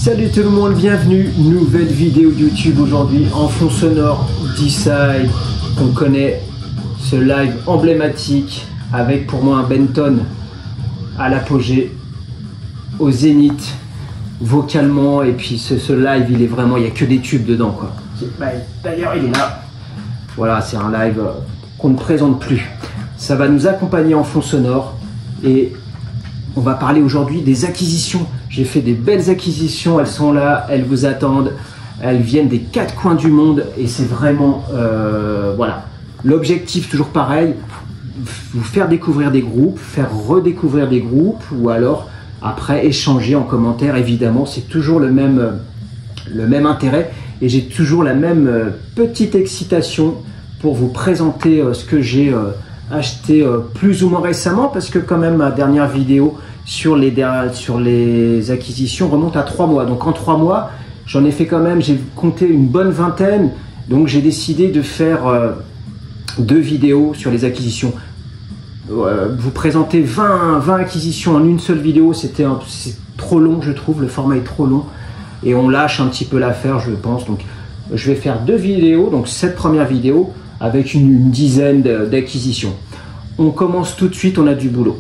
Salut tout le monde, bienvenue, nouvelle vidéo YouTube aujourd'hui en fond sonore D-Side, qu'on connaît, ce live emblématique avec pour moi un Benton à l'apogée, au zénith, vocalement, et puis ce live il est vraiment, il n'y a que des tubes dedans quoi. D'ailleurs il est là, voilà, c'est un live qu'on ne présente plus. Ça va nous accompagner en fond sonore et on va parler aujourd'hui des acquisitions. J'ai fait des belles acquisitions, elles sont là, elles vous attendent. Elles viennent des quatre coins du monde et c'est vraiment, voilà. L'objectif, toujours pareil, vous faire découvrir des groupes, faire redécouvrir des groupes ou alors après échanger en commentaire. Évidemment, c'est toujours le même intérêt et j'ai toujours la même petite excitation pour vous présenter ce que j'ai acheté plus ou moins récemment, parce que quand même ma dernière vidéo sur les acquisitions remonte à 3 mois. Donc en 3 mois, j'en ai fait quand même, j'ai compté une bonne vingtaine. Donc j'ai décidé de faire 2 vidéos sur les acquisitions. Vous présenter 20 acquisitions en une seule vidéo, c'est trop long je trouve, le format est trop long. Et on lâche un petit peu l'affaire je pense. Donc je vais faire 2 vidéos, donc cette première vidéo avec une dizaine d'acquisitions. On commence tout de suite, on a du boulot.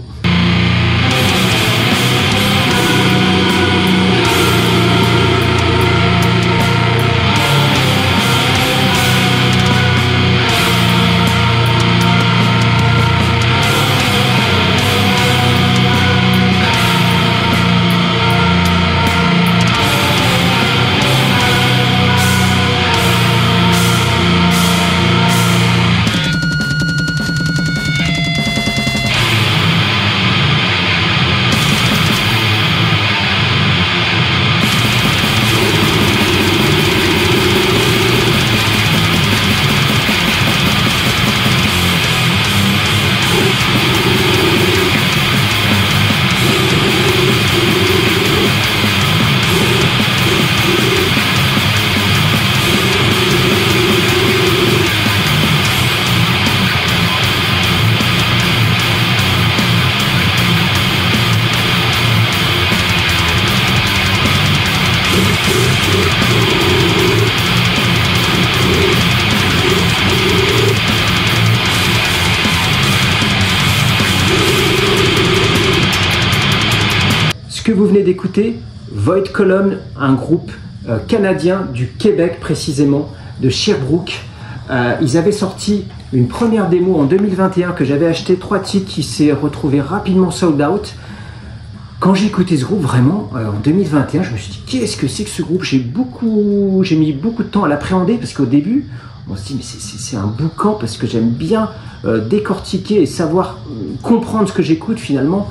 Ce que vous venez d'écouter, Void Column, un groupe canadien du Québec précisément, de Sherbrooke. Ils avaient sorti une première démo en 2021 que j'avais acheté, 3 titres qui s'est retrouvé rapidement sold out. Quand j'ai écouté ce groupe, vraiment, en 2021, je me suis dit, qu'est-ce que c'est que ce groupe? J'ai mis beaucoup de temps à l'appréhender parce qu'au début, on se dit, mais c'est un boucan parce que j'aime bien décortiquer et savoir comprendre ce que j'écoute finalement.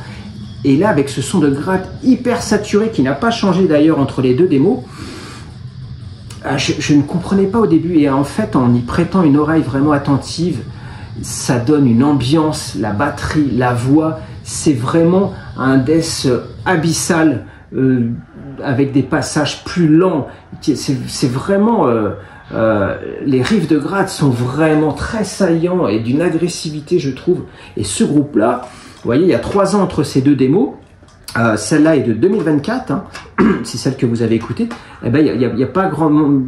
Et là, avec ce son de gratte hyper saturé qui n'a pas changé d'ailleurs entre les 2 démos, je ne comprenais pas au début. Et en fait, en y prêtant une oreille vraiment attentive, ça donne une ambiance, la batterie, la voix. C'est vraiment un death abyssal avec des passages plus lents. C'est vraiment... les riffs de gratte sont vraiment très saillants et d'une agressivité, je trouve. Et ce groupe-là, vous voyez, il y a 3 ans entre ces 2 démos. Celle-là est de 2024, hein, c'est celle que vous avez écoutée. Eh ben, y a pas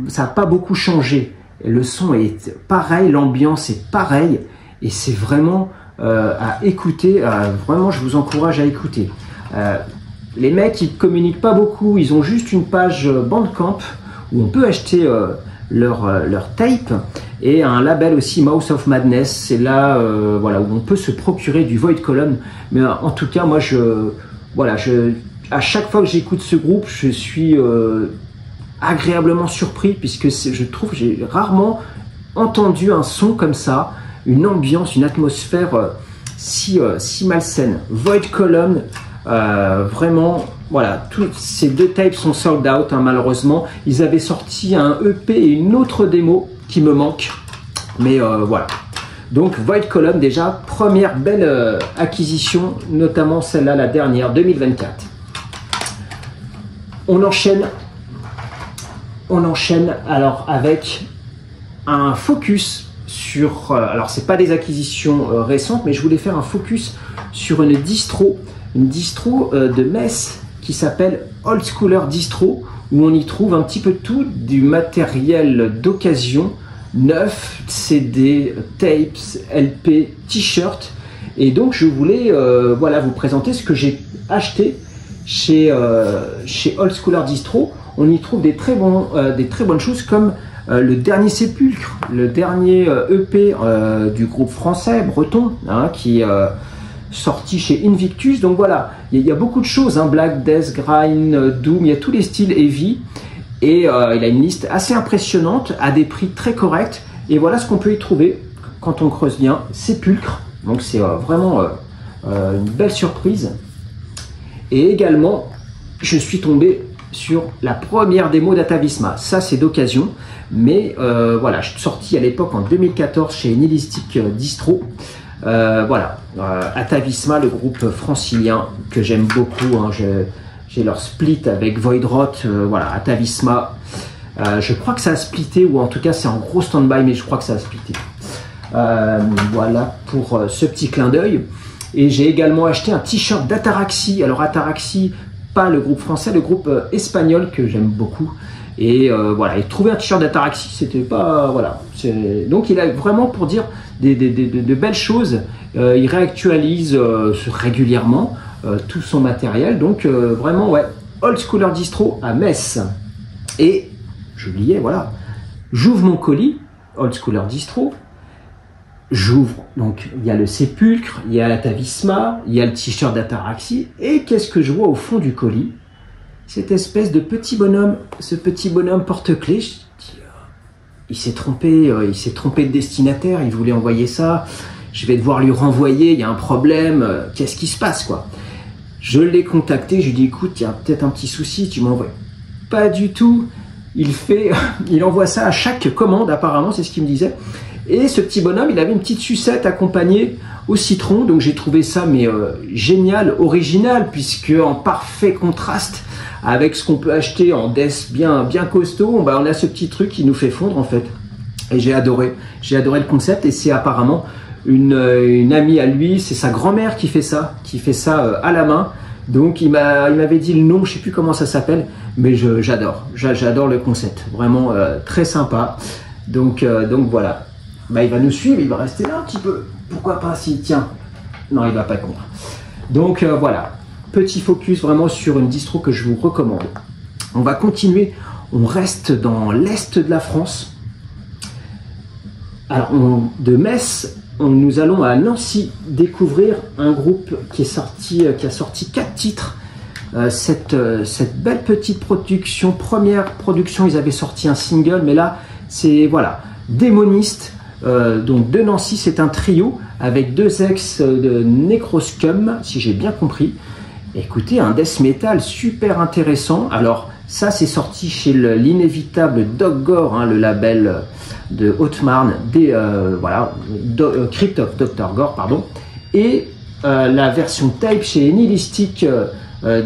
ça n'a pas beaucoup changé. Le son est pareil, l'ambiance est pareille, et c'est vraiment à écouter. Vraiment, je vous encourage à écouter. Les mecs, ils communiquent pas beaucoup. Ils ont juste une page Bandcamp où on peut acheter leur tape, et un label aussi, Mouth of Madness. C'est là voilà, où on peut se procurer du Void Column. Mais en tout cas, moi, à chaque fois que j'écoute ce groupe, je suis agréablement surpris, puisque je trouve que j'ai rarement entendu un son comme ça, une ambiance, une atmosphère si malsaine. Void Column, vraiment, voilà, tous ces 2 tapes sont sold out, hein, malheureusement. Ils avaient sorti un EP et une autre démo qui me manque, mais voilà. Donc Void Column, déjà, première belle acquisition, notamment celle-là, la dernière, 2024. On enchaîne alors avec un focus sur, alors c'est pas des acquisitions récentes, mais je voulais faire un focus sur une distro de Metz qui s'appelle Old Schooler Distro, où on y trouve un petit peu tout, du matériel d'occasion, neuf, CD, tapes, LP, t-shirts. Et donc je voulais voilà, vous présenter ce que j'ai acheté chez Old Schooler Distro. On y trouve des très bonnes choses comme le dernier Sépulcre, le dernier EP du groupe français breton, hein, qui est sorti chez Invictus. Donc voilà, il y a beaucoup de choses, hein, Black Death, Grind, Doom, il y a tous les styles heavy. Et il a une liste assez impressionnante à des prix très corrects. Et voilà ce qu'on peut y trouver quand on creuse bien. Sépulcre, donc c'est vraiment une belle surprise. Et également, je suis tombé sur la première démo d'Atavisma. Ça, c'est d'occasion. Mais voilà, je suis sorti à l'époque en 2014 chez Nihilistic Distro. Voilà, Atavisma, le groupe francilien que j'aime beaucoup. Hein, j'ai leur split avec Voidrot, voilà, Atavisma. Je crois que ça a splitté, ou en tout cas c'est en gros stand-by, mais je crois que ça a splitté. Voilà pour ce petit clin d'œil. Et j'ai également acheté un t-shirt d'Ataraxie. Alors Ataraxie, pas le groupe français, le groupe espagnol que j'aime beaucoup. Et voilà, et trouver un t-shirt d'Ataraxie, c'était pas... Voilà. Donc il a vraiment, pour dire de belles choses. Il réactualise régulièrement tout son matériel. Donc vraiment, ouais, Old Schooler Distro à Metz. Et j'oubliais, voilà, j'ouvre mon colis, Old Schooler Distro. J'ouvre, donc il y a le Sépulcre, il y a l'Atavisma, il y a le t-shirt d'Ataraxie. Et qu'est-ce que je vois au fond du colis? Cette espèce de petit bonhomme, ce petit bonhomme porte-clés. Il s'est trompé de destinataire, il voulait envoyer ça. Je vais devoir lui renvoyer, il y a un problème, qu'est-ce qui se passe, quoi? Je l'ai contacté, je lui ai dit, écoute, il y a peut-être un petit souci, tu m'envoies. Pas du tout, il envoie ça à chaque commande, apparemment, c'est ce qu'il me disait. Et ce petit bonhomme, il avait une petite sucette accompagnée au citron, donc j'ai trouvé ça mais génial, original, puisque en parfait contraste avec ce qu'on peut acheter en death bien costaud, bah, on a ce petit truc qui nous fait fondre en fait. Et j'ai adoré le concept, et c'est apparemment une amie à lui, c'est sa grand-mère qui fait ça à la main. Donc il m'avait dit le nom, je sais plus comment ça s'appelle, mais j'adore le concept, vraiment très sympa. Donc voilà. Bah, il va nous suivre, il va rester là un petit peu. Pourquoi pas s'il tient? Non, il va pas tenir. Donc voilà, petit focus vraiment sur une distro que je vous recommande. On va continuer, on reste dans l'est de la France. Alors de Metz, nous allons à Nancy découvrir un groupe qui a sorti 4 titres. Cette belle petite production, première production, ils avaient sorti un single, mais là c'est voilà, Démoniste. Donc de Nancy, c'est un trio avec 2 ex de Necroscum, si j'ai bien compris. Écoutez, un death metal super intéressant. Alors ça, c'est sorti chez l'inévitable Dog Gore, hein, le label de Haute-Marne, voilà, Crypt of Dr Gore, pardon. Et la version tape chez Nihilistic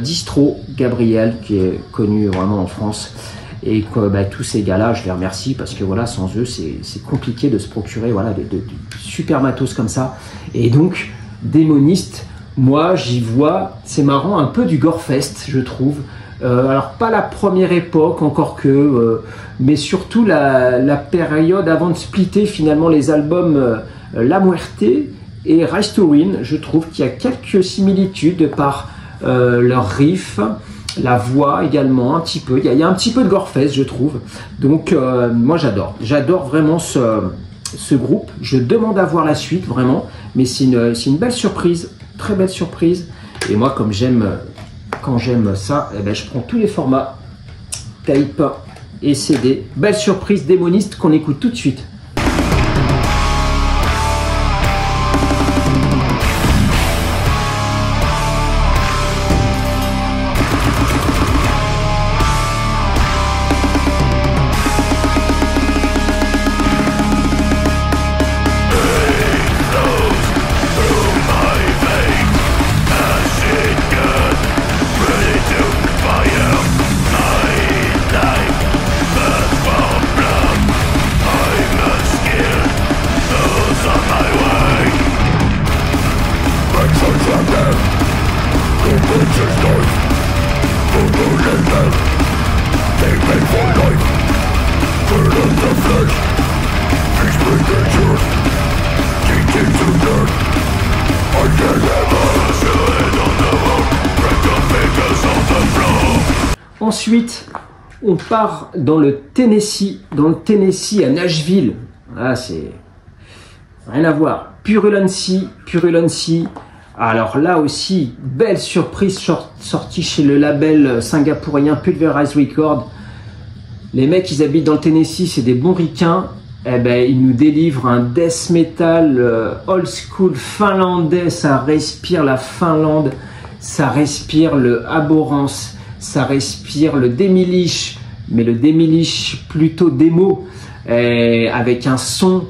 Distro, Gabriel, qui est connu vraiment en France. Et que bah, tous ces gars-là, je les remercie parce que voilà, sans eux, c'est compliqué de se procurer voilà, de super matos comme ça. Et donc, Démoniste, moi, j'y vois, c'est marrant, un peu du Gorefest, je trouve. Alors, pas la première époque, encore que, mais surtout la période avant de splitter finalement les albums La Muerte et Rise to Ruin. Je trouve qu'il y a quelques similitudes par leur riff. La voix également, un petit peu. Il y a un petit peu de Gorefest, je trouve. Donc, moi, j'adore vraiment ce groupe. Je demande à voir la suite, vraiment. Mais c'est une belle surprise, très belle surprise. Et moi, quand j'aime ça, eh ben, je prends tous les formats, tape et CD. Belle surprise Démoniste qu'on écoute tout de suite. Fire, my life, but for blood, I'm Ensuite, on part dans le Tennessee à Nashville. Ah, c'est rien à voir. Purulancy. Alors là aussi, belle surprise sortie chez le label singapourien Pulverize Records. Les mecs, ils habitent dans le Tennessee, c'est des bons ricains. Eh ben, ils nous délivrent un death metal old school finlandais. Ça respire la Finlande, ça respire le Abhorrence, ça respire le Demilish, mais le Demilish plutôt démo, avec un son.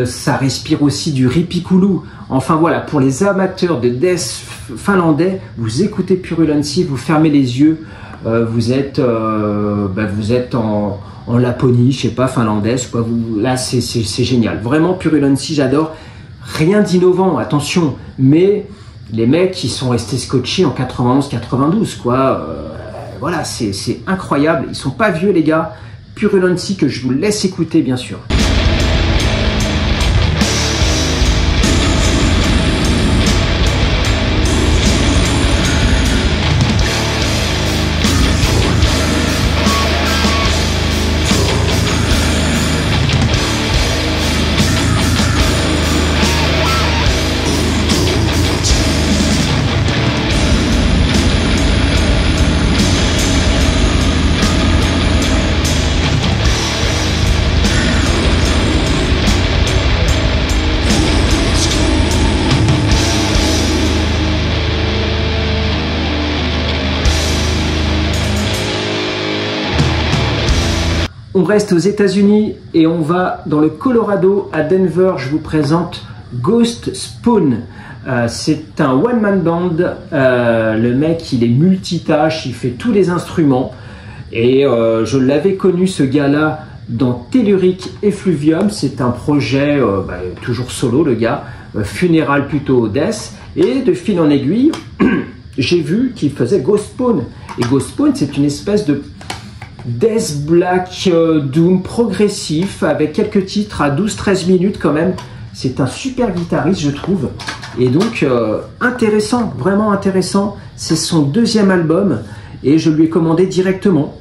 Ça respire aussi du Rippikulu. Enfin voilà, pour les amateurs de death finlandais, vous écoutez Purulancy, vous fermez les yeux, vous êtes en Laponie, je sais pas, finlandaise, quoi. Là c'est génial. Vraiment Purulancy, j'adore. Rien d'innovant, attention, mais les mecs ils sont restés scotchés en 91-92, quoi. Voilà, c'est incroyable. Ils sont pas vieux les gars. Purulancy que je vous laisse écouter bien sûr. On reste aux États-Unis et on va dans le Colorado, à Denver. Je vous présente Ghost Spawn. C'est un one-man band. Le mec, il est multitâche, il fait tous les instruments. Et je l'avais connu, ce gars-là, dans Telluric Effluvium. C'est un projet toujours solo, le gars, funéral plutôt death. Et de fil en aiguille, j'ai vu qu'il faisait Ghost Spawn. Et Ghost Spawn, c'est une espèce de death black doom progressif avec quelques titres à 12-13 minutes quand même. C'est un super guitariste, je trouve, et donc intéressant, vraiment intéressant. C'est son deuxième album et je lui ai commandé directement.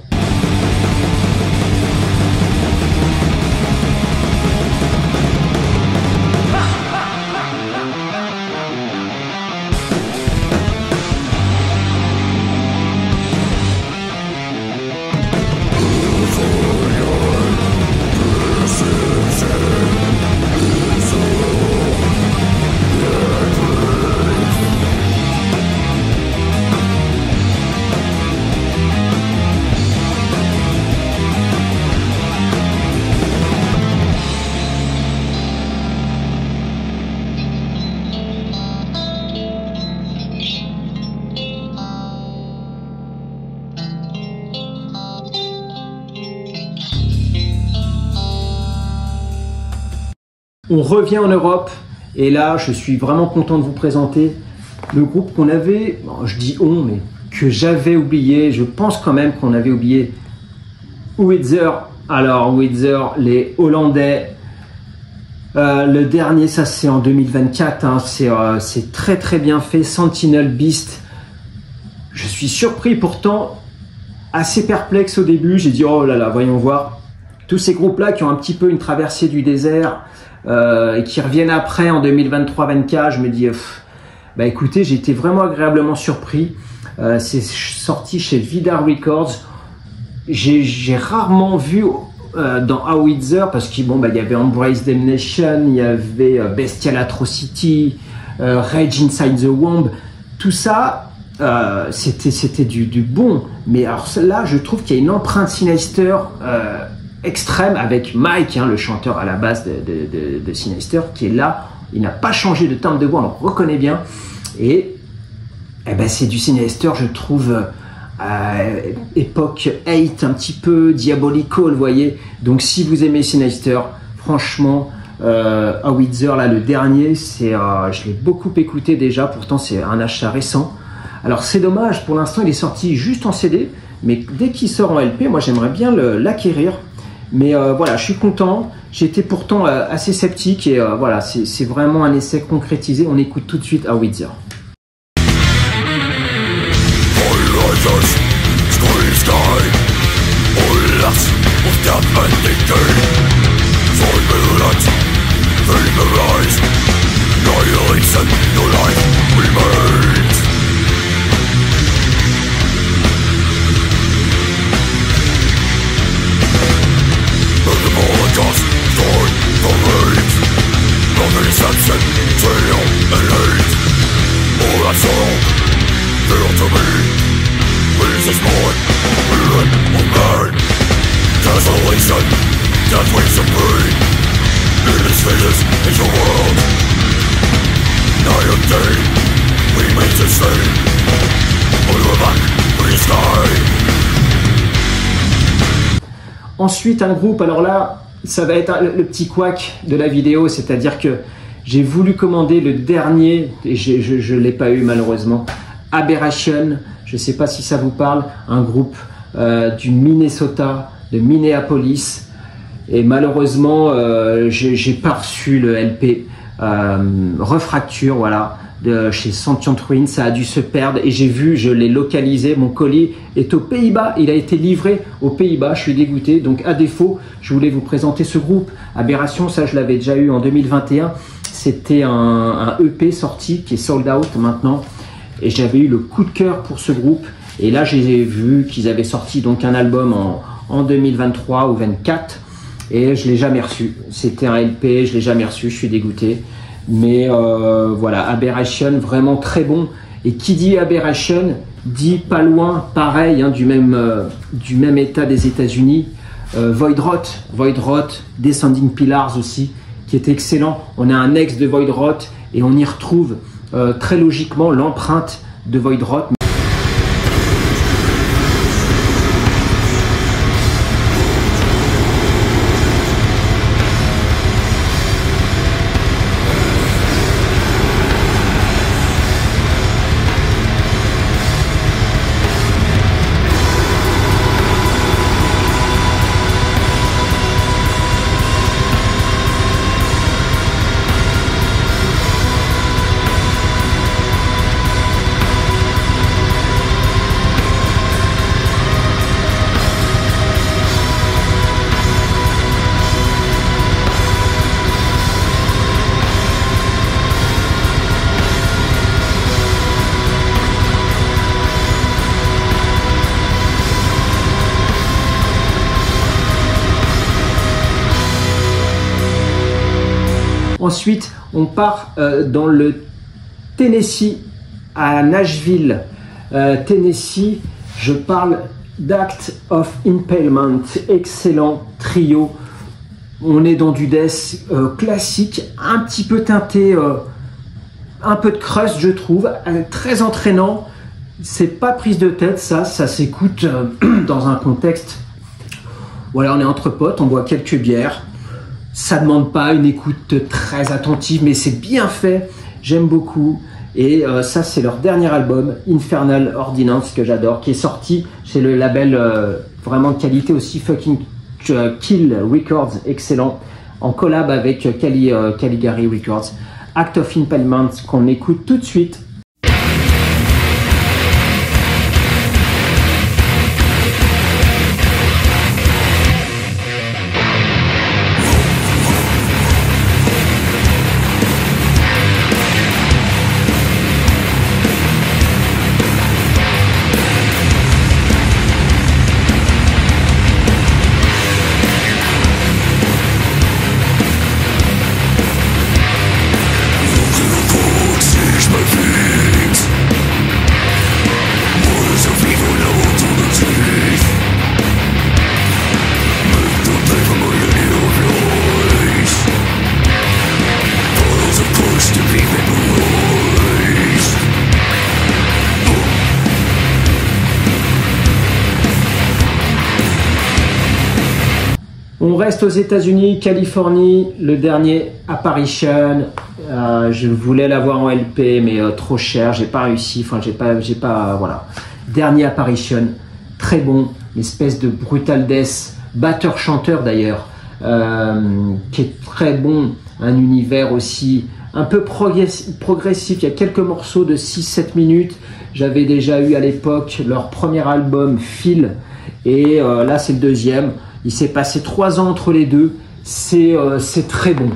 On revient en Europe et là je suis vraiment content de vous présenter le groupe qu'on avait, bon, je dis on, mais que j'avais oublié. Je pense quand même qu'on avait oublié Wither. Alors Wither, les Hollandais, le dernier, ça c'est en 2024, hein, c'est très très bien fait. Sentinel Beast, je suis surpris, pourtant assez perplexe au début. J'ai dit oh là là, voyons voir. Tous ces groupes là qui ont un petit peu une traversée du désert et qui reviennent après en 2023-24, je me dis bah écoutez, j'ai été vraiment agréablement surpris. C'est sorti chez Vidar Records. J'ai rarement vu dans Howitzer, parce qu'il bon, bah, y avait Embrace Damnation, il y avait Bestial Atrocity, Rage Inside the Womb, tout ça c'était du bon. Mais alors là je trouve qu'il y a une empreinte Sinister extrême avec Mike, hein, le chanteur à la base de Sinister, qui est là. Il n'a pas changé de timbre de voix, on le reconnaît bien. Et ben, c'est du Sinister, je trouve, époque 8, un petit peu diabolical, vous voyez. Donc si vous aimez Sinister, franchement, Howitzer, là, le dernier, je l'ai beaucoup écouté déjà, pourtant c'est un achat récent. Alors c'est dommage, pour l'instant il est sorti juste en CD, mais dès qu'il sort en LP, moi j'aimerais bien l'acquérir. Mais voilà, je suis content. J'étais pourtant assez sceptique et voilà, c'est vraiment un essai concrétisé. On écoute tout de suite Howitzer. Stop. Ensuite, un groupe, alors là, ça va être le petit couac de la vidéo, c'est-à-dire que j'ai voulu commander le dernier, et je ne l'ai pas eu malheureusement, Aberration, je ne sais pas si ça vous parle, un groupe du Minnesota, de Minneapolis, et malheureusement, j'ai pas reçu le LP Refracture, voilà, de chez Sentient Ruin, ça a dû se perdre et j'ai vu, je l'ai localisé, mon colis est aux Pays-Bas, il a été livré aux Pays-Bas, je suis dégoûté, donc à défaut, je voulais vous présenter ce groupe, Aberration, ça je l'avais déjà eu en 2021, c'était un EP sorti qui est sold out maintenant et j'avais eu le coup de cœur pour ce groupe et là j'ai vu qu'ils avaient sorti donc un album en 2023 ou 24 et je l'ai jamais reçu, c'était un LP, je l'ai jamais reçu, je suis dégoûté. Mais voilà, Aberration, vraiment très bon. Et qui dit Aberration, dit pas loin, pareil, hein, du même état des États-Unis, Voidrot, Descending Pillars aussi, qui est excellent. On a un ex de Voidrot et on y retrouve très logiquement l'empreinte de Voidrot. Ensuite, on part dans le Tennessee, à Nashville, Tennessee. Je parle d'Act of Impalement, excellent trio. On est dans du death classique, un petit peu teinté, un peu de crust, je trouve, très entraînant. C'est pas prise de tête, ça s'écoute dans un contexte. Voilà, on est entre potes, on boit quelques bières. Ça demande pas une écoute très attentive, mais c'est bien fait. J'aime beaucoup. Et ça, c'est leur dernier album, Infernal Ordinance, que j'adore, qui est sorti chez le label vraiment de qualité aussi, Fucking Kill Records, excellent, en collab avec Caligari Records. Act of Impalement, qu'on écoute tout de suite. On reste aux États-Unis, Californie, le dernier Apparition. Je voulais l'avoir en LP, mais trop cher, j'ai pas réussi. Enfin, j'ai pas, voilà. Dernier Apparition, très bon, une espèce de brutal death, batteur-chanteur d'ailleurs, qui est très bon, un univers aussi un peu progressif. Il y a quelques morceaux de 6-7 minutes. J'avais déjà eu à l'époque leur premier album, Phil, et là c'est le deuxième. Il s'est passé 3 ans entre les deux, c'est très bon.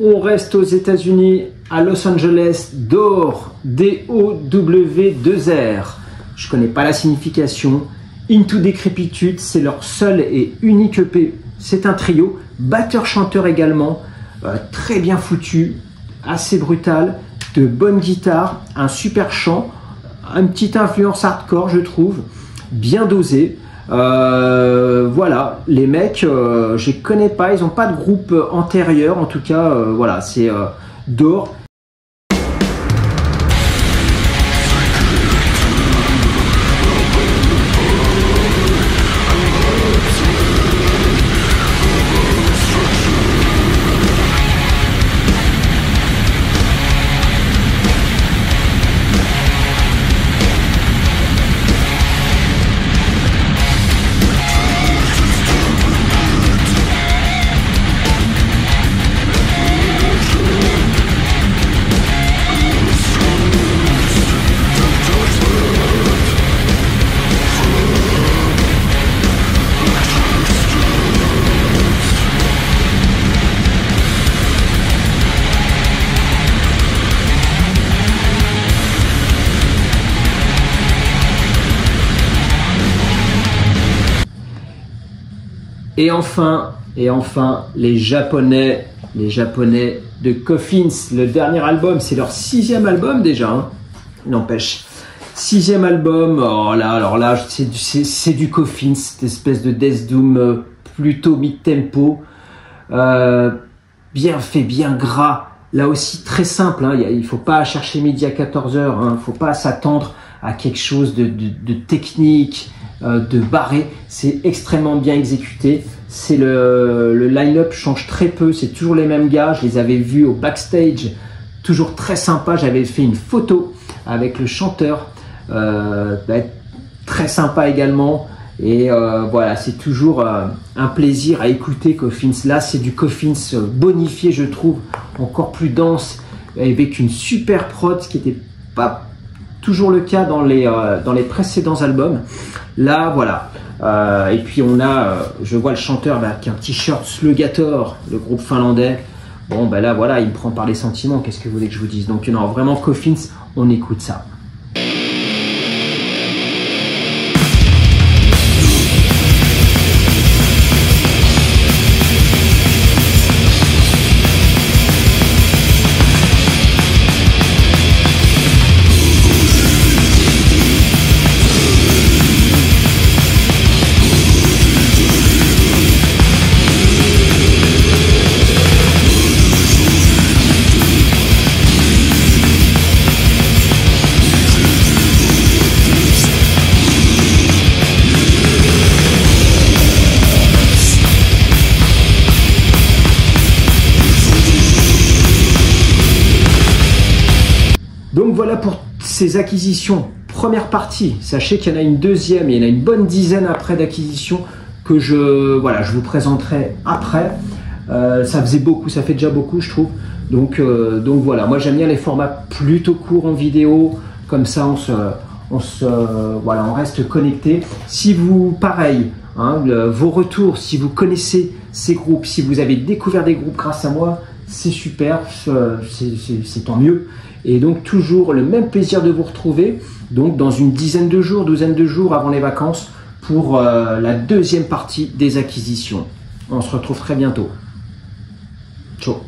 On On reste aux États-Unis, à Los Angeles, DOW, D-O-W-2-R. Je connais pas la signification. Into Decrepitude, c'est leur seul et unique EP. C'est un trio, batteur-chanteur également, très bien foutu, assez brutal, de bonnes guitares, un super chant, une petite influence hardcore je trouve, bien dosé. Voilà, les mecs, je les connais pas, ils n'ont pas de groupe antérieur, en tout cas, voilà, c'est DOW. Et enfin, les Japonais de Coffins, le dernier album, c'est leur 6e album déjà, hein, n'empêche. 6e album, oh là, alors là, c'est du Coffins, cette espèce de Death Doom plutôt mid-tempo, bien fait, bien gras, là aussi très simple, hein, il ne faut pas chercher midi à 14h, hein, il ne faut pas s'attendre à quelque chose de technique, de barré, c'est extrêmement bien exécuté. C'est le line-up change très peu, c'est toujours les mêmes gars. Je les avais vus au backstage, toujours très sympa. J'avais fait une photo avec le chanteur, très sympa également. Et voilà, c'est toujours un plaisir à écouter Coffins. Là, c'est du Coffins bonifié, je trouve, encore plus dense, avec une super prod, ce qui n'était pas toujours le cas dans les précédents albums. Là, voilà. Et puis on a, je vois le chanteur là, qui a un t-shirt Slugator, le groupe finlandais. Bon, ben là, voilà, il me prend par les sentiments. Qu'est-ce que vous voulez que je vous dise? Donc, non, vraiment, Coffins, on écoute ça. Donc voilà pour ces acquisitions. Première partie, sachez qu'il y en a une deuxième, il y en a une bonne dizaine après d'acquisitions que je vous présenterai après. Ça faisait beaucoup, ça fait déjà beaucoup je trouve. Donc voilà, moi j'aime bien les formats plutôt courts en vidéo, comme ça on reste connecté. Si vous, pareil, hein, vos retours, si vous connaissez ces groupes, si vous avez découvert des groupes grâce à moi, c'est super, c'est tant mieux. Et donc toujours le même plaisir de vous retrouver, donc dans une douzaine de jours avant les vacances pour la deuxième partie des acquisitions. On se retrouve très bientôt. Ciao.